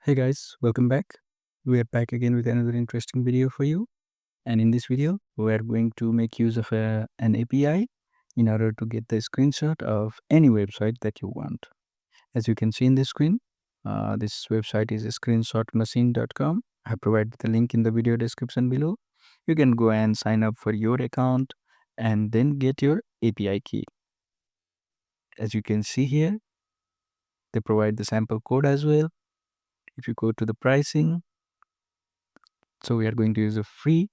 Hey guys, welcome back. We are back again with another interesting video for you. And in this video, we are going to make use of an API in order to get the screenshot of any website that you want. As you can see in the screen, this website is ScreenshotMachine.com. I have provided the link in the video description below. You can go and sign up for your account and then get your API key. As you can see here, they provide the sample code as well. If you go to the pricing, so we are going to use a free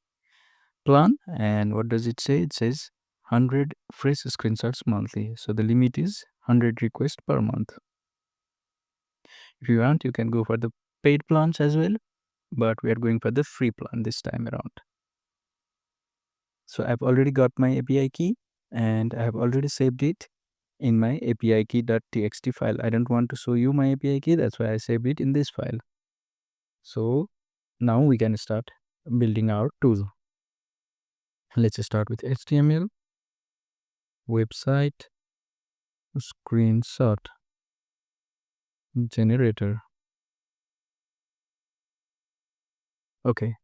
plan. And what does it say? It says 100 fresh screenshots monthly. So the limit is 100 requests per month. If you want, you can go for the paid plans as well, but we are going for the free plan this time around. So I've already got my API key and I have already saved it in my API key.txt file. I don't want to show you my API key, that's why I saved it in this file. So now we can start building our tool. Let's start with HTML, website, screenshot generator. Okay,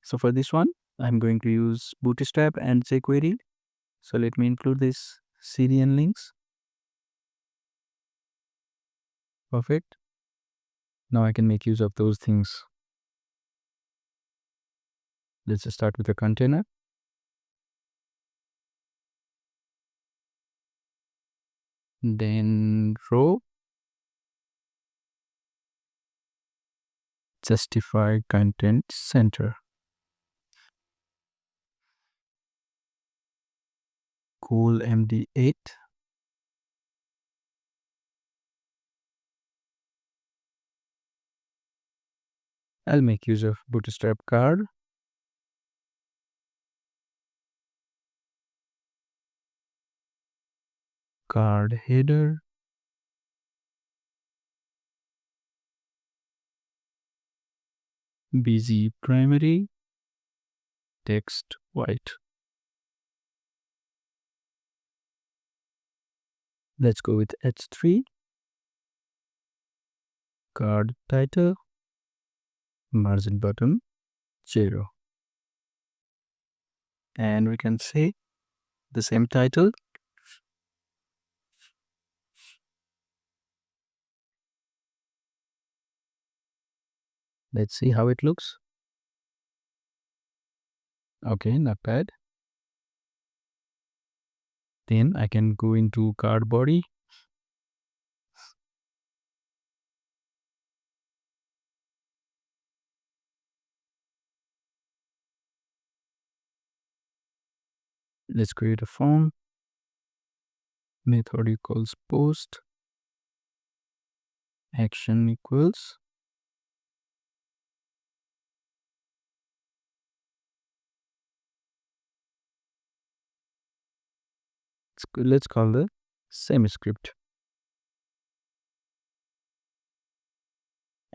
so for this one, I'm going to use Bootstrap and jQuery. So let me include this CDN links. Perfect. Now I can make use of those things. Let's start with a container. Then row, justify content center. Cool MD8. I'll make use of Bootstrap card. Card header. Busy primary. Text white. Let's go with H3. Card title. Margin bottom 0. And we can say the same title. Let's see how it looks. Okay, not bad. Then I can go into card body. Let's create a form. Method equals post. Action equals let's call the same script.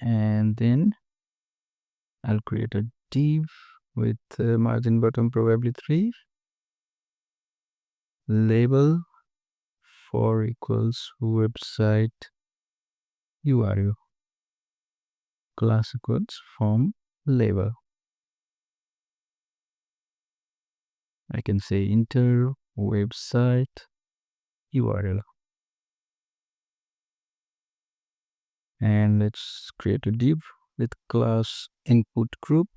And then I'll create a div with margin bottom probably 3. Label for equals website URL. Class equals form label. I can say enter website URL. And let's create a div with class input group.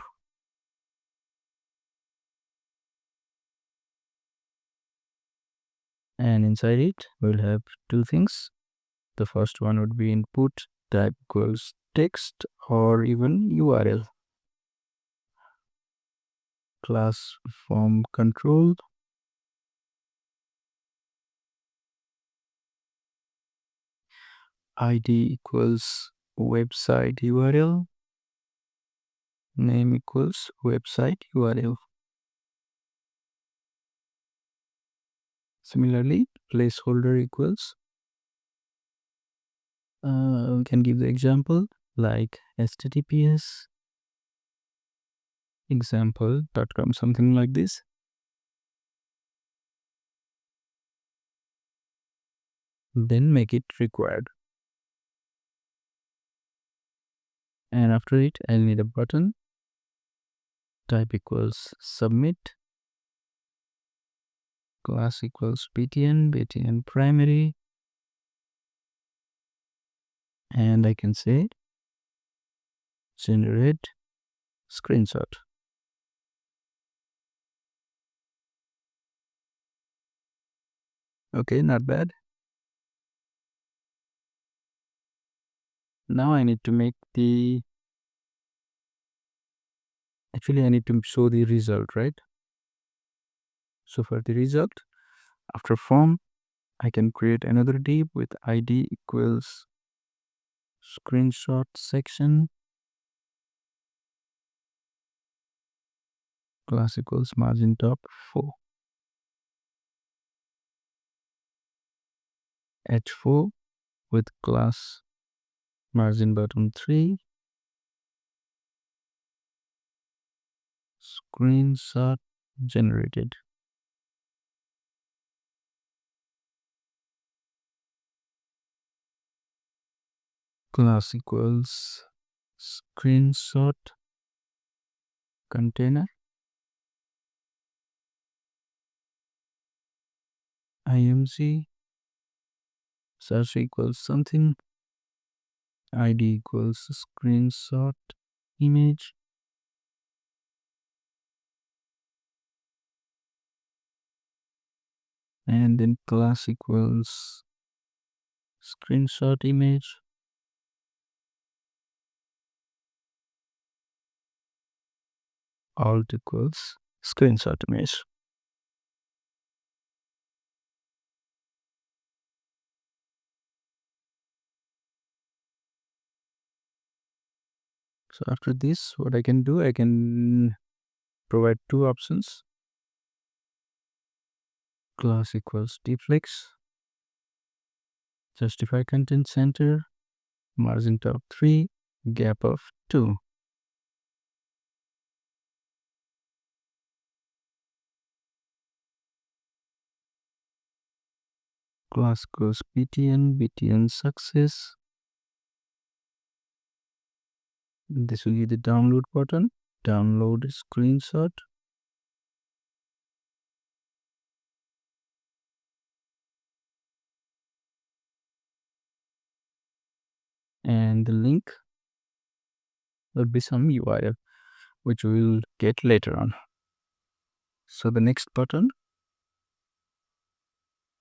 And inside it, we'll have two things. The first one would be input type equals text or even URL. Class form control. ID equals website URL. Name equals website URL. Similarly, placeholder equals, we can give the example like https example.com, something like this. Then make it required. And after it, I'll need a button. Type equals submit. Class equals btn primary. And I can say generate screenshot. Okay, not bad. Now I need to make actually I need to show the result, right? So for the result, after form, I can create another div with id equals screenshot section. Class equals margin top 4. h4 with class margin bottom 3. Screenshot generated. Class equals screenshot container. img search equals something. id equals screenshot image. And then class equals screenshot image. Alt equals screenshot image. So after this, what I can do, I can provide two options. Class equals deflex. Justify content center. Margin top 3. Gap of 2. Class goes btn success. This will be the download button. Download screenshot. And the link will be some URL, which we will get later on. So the next button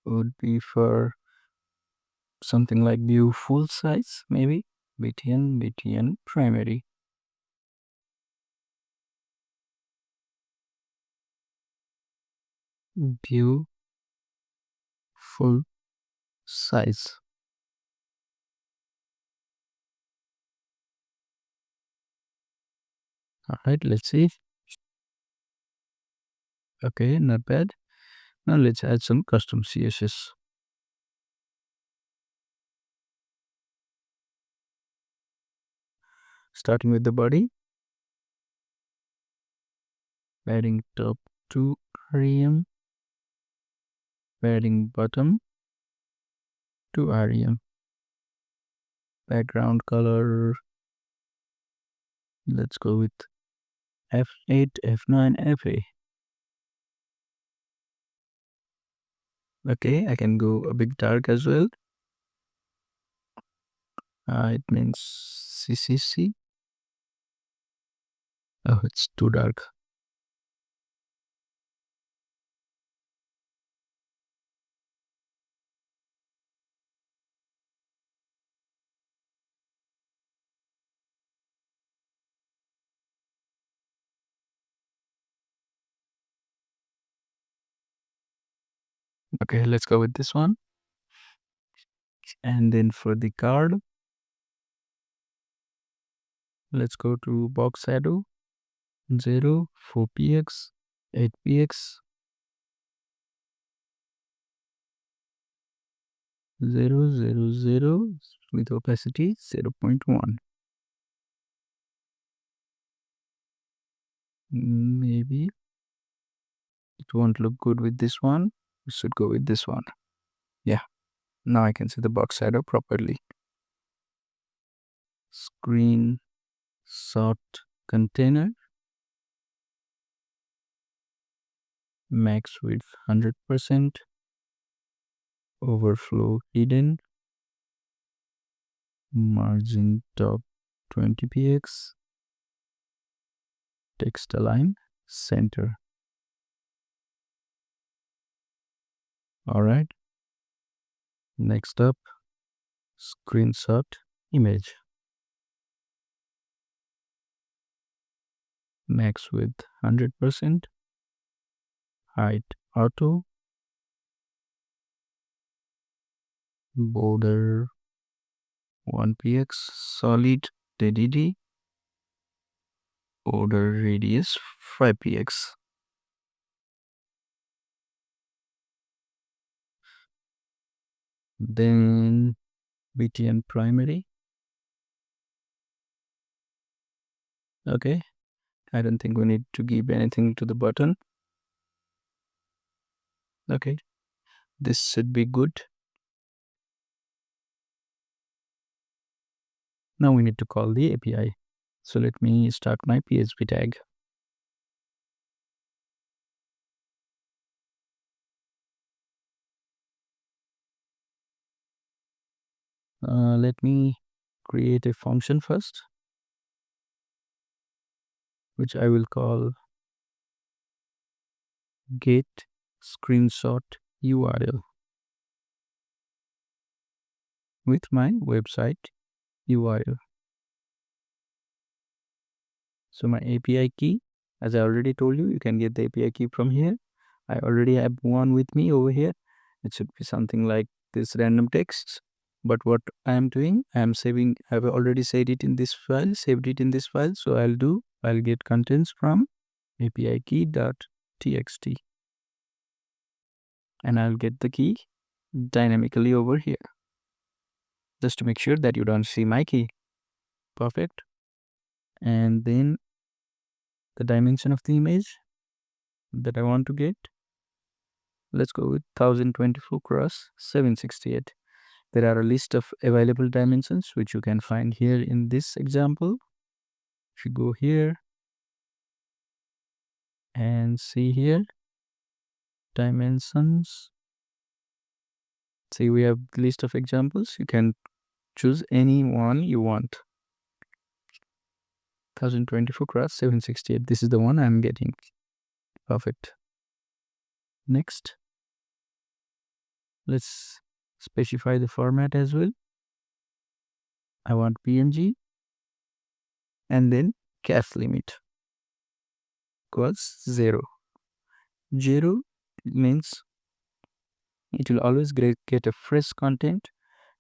would be for something like view full size, maybe btn primary. View full size. All right, let's see. Okay, not bad. Now let's add some custom CSS. Starting with the body, padding top to rem, padding bottom to rem, background color, let's go with f8, f9, fa. Okay, I can go a bit dark as well. It means ccc. Oh, it's too dark. Okay, let's go with this one. And then for the card, let's go to box shadow 0, 4px, 8px, 0, with opacity 0.1. Maybe it won't look good with this one. We should go with this one. Yeah, now I can see the box shadow properly. Screen sort container, max width 100%, overflow hidden, margin top 20 px, text align center. All right. Next up, screenshot image, max width 100%, height auto, border 1 px, solid DDD, border radius 5 px. Then btn primary. Okay, I don't think we need to give anything to the button. Okay, this should be good. Now we need to call the API. So let me start my PHP tag. Let me create a function first, which I will call get screenshot URL with my website URL. So my API key, as I already told you, you can get the API key from here. I already have one with me over here. It should be something like this random text. But what I am doing, I am saving, I've already saved it in this file, So I'll get contents from API key.txt. And I'll get the key dynamically over here, just to make sure that you don't see my key. Perfect. And then the dimension of the image that I want to get, let's go with 1024 cross 768. There are a list of available dimensions which you can find here in this example. If you go here and see here, dimensions, see we have list of examples. You can choose any one you want. 1024 cross 768. This is the one I'm getting. Perfect. Next, let's specify the format as well. I want PNG, and then cache limit equals 0. 0 means it will always get a fresh content,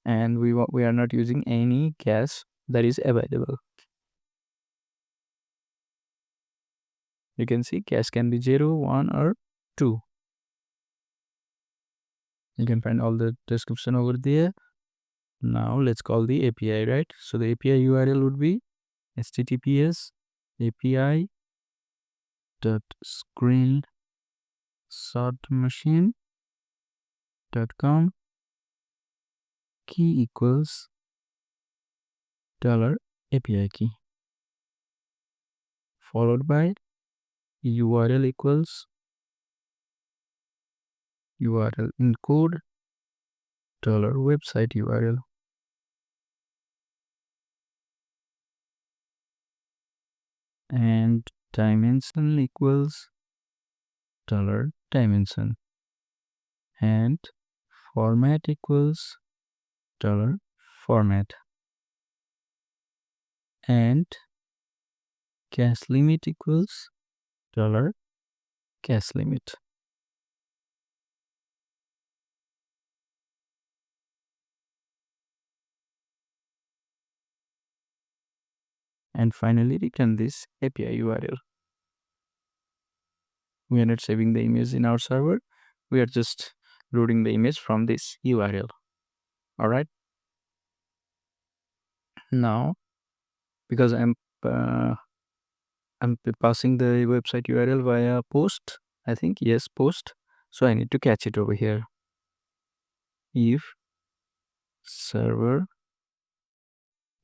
and we are not using any cache that is available. You can see cache can be 0, 1 or 2. You can find all the description over there. Now let's call the API, right? So the API URL would be https api.screenshotmachine.com, key equals $API key, followed by URL equals URL encode $website URL, and dimension equals $dimension, and format equals $format, and cache limit equals $cache limit. And finally return this API URL. We are not saving the image in our server. We are just loading the image from this URL. All right. Now, because I'm passing the website URL via post, I think, yes, post. So I need to catch it over here. If server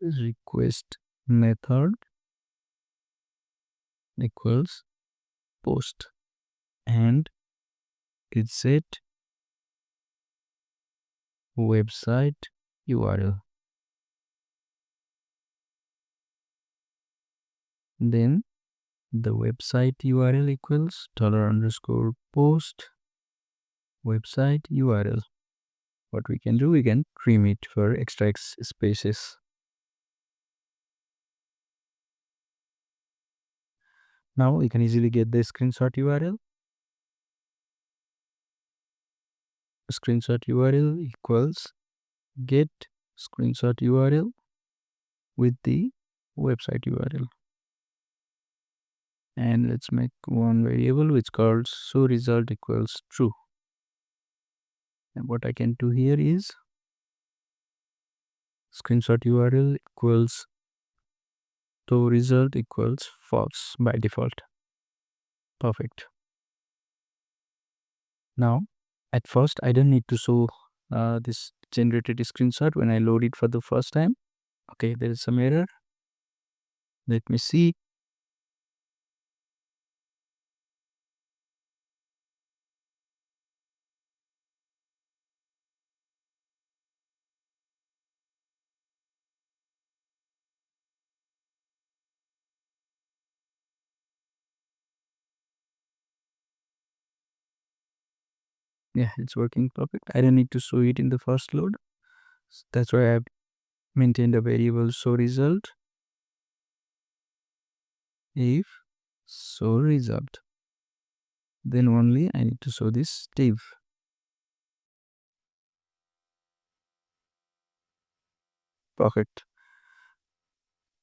request method equals post, and it said website URL. Then the website URL equals $_post website URL. What we can do, we can trim it for extra spaces. Now we can easily get the screenshot URL. Screenshot URL equals get screenshot URL with the website URL. And let's make one variable which calls show result equals true. And what I can do here is screenshot URL equals show result equals false by default. Perfect. Now, at first, I don't need to show this generated screenshot when I load it for the first time. Okay, there is some error. Let me see. Yeah, it's working perfect. I don't need to show it in the first load. That's why I've maintained a variable show result. If show result, then only I need to show this div. Perfect.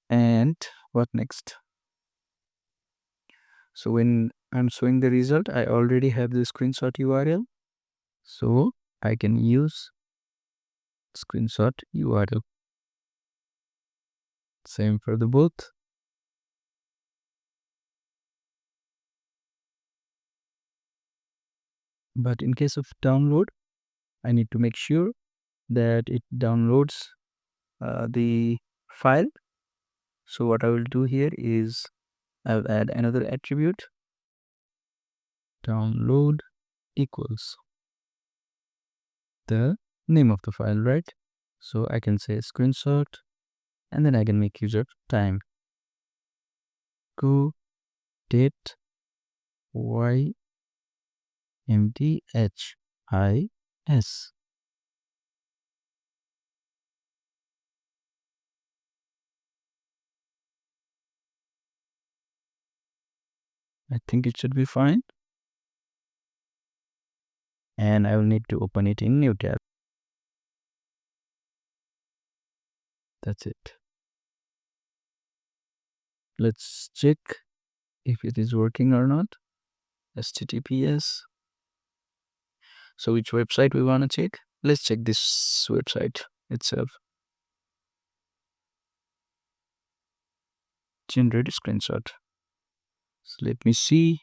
And what next? So when I'm showing the result, I already have the screenshot URL. So I can use screenshot URL. Same for the both. But in case of download, I need to make sure that it downloads the file. So what I will do here is I'll add another attribute, download equals the name of the file, right? So I can say screenshot, and then I can make use of time. Go date YMDHIS. I think it should be fine. And I will need to open it in new tab. That's it. Let's check if it is working or not. HTTPS. So which website we want to check? Let's check this website itself. Generate screenshot. So let me see.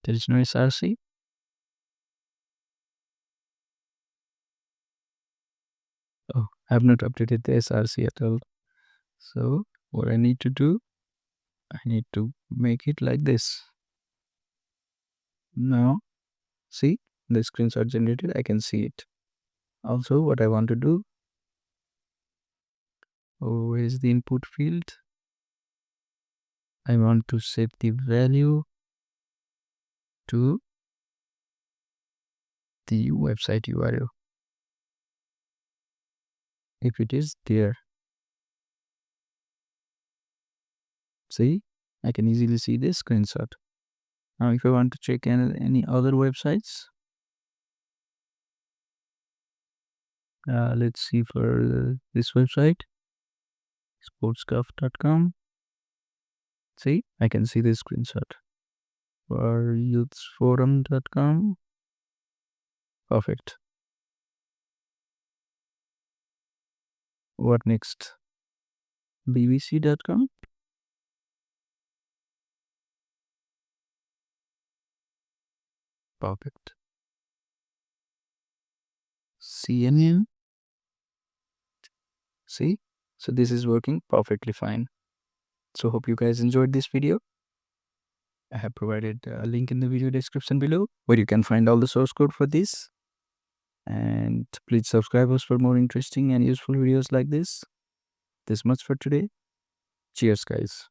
There is no SRC. Oh, I have not updated the SRC at all. So what I need to do, I need to make it like this. Now, see the screenshot generated, I can see it. Also, what I want to do, where is the input field? I want to set the value to the website URL. If it is there, see, I can easily see this screenshot. Now, if I want to check any other websites, let's see for this website, sportscuff.com. See, I can see this screenshot. For youthforum.com. Perfect. What next? bbc.com. Perfect. CNN. See, so this is working perfectly fine. So hope you guys enjoyed this video. I have provided a link in the video description below where you can find all the source code for this. And please subscribe us for more interesting and useful videos like this. This much for today. Cheers, guys.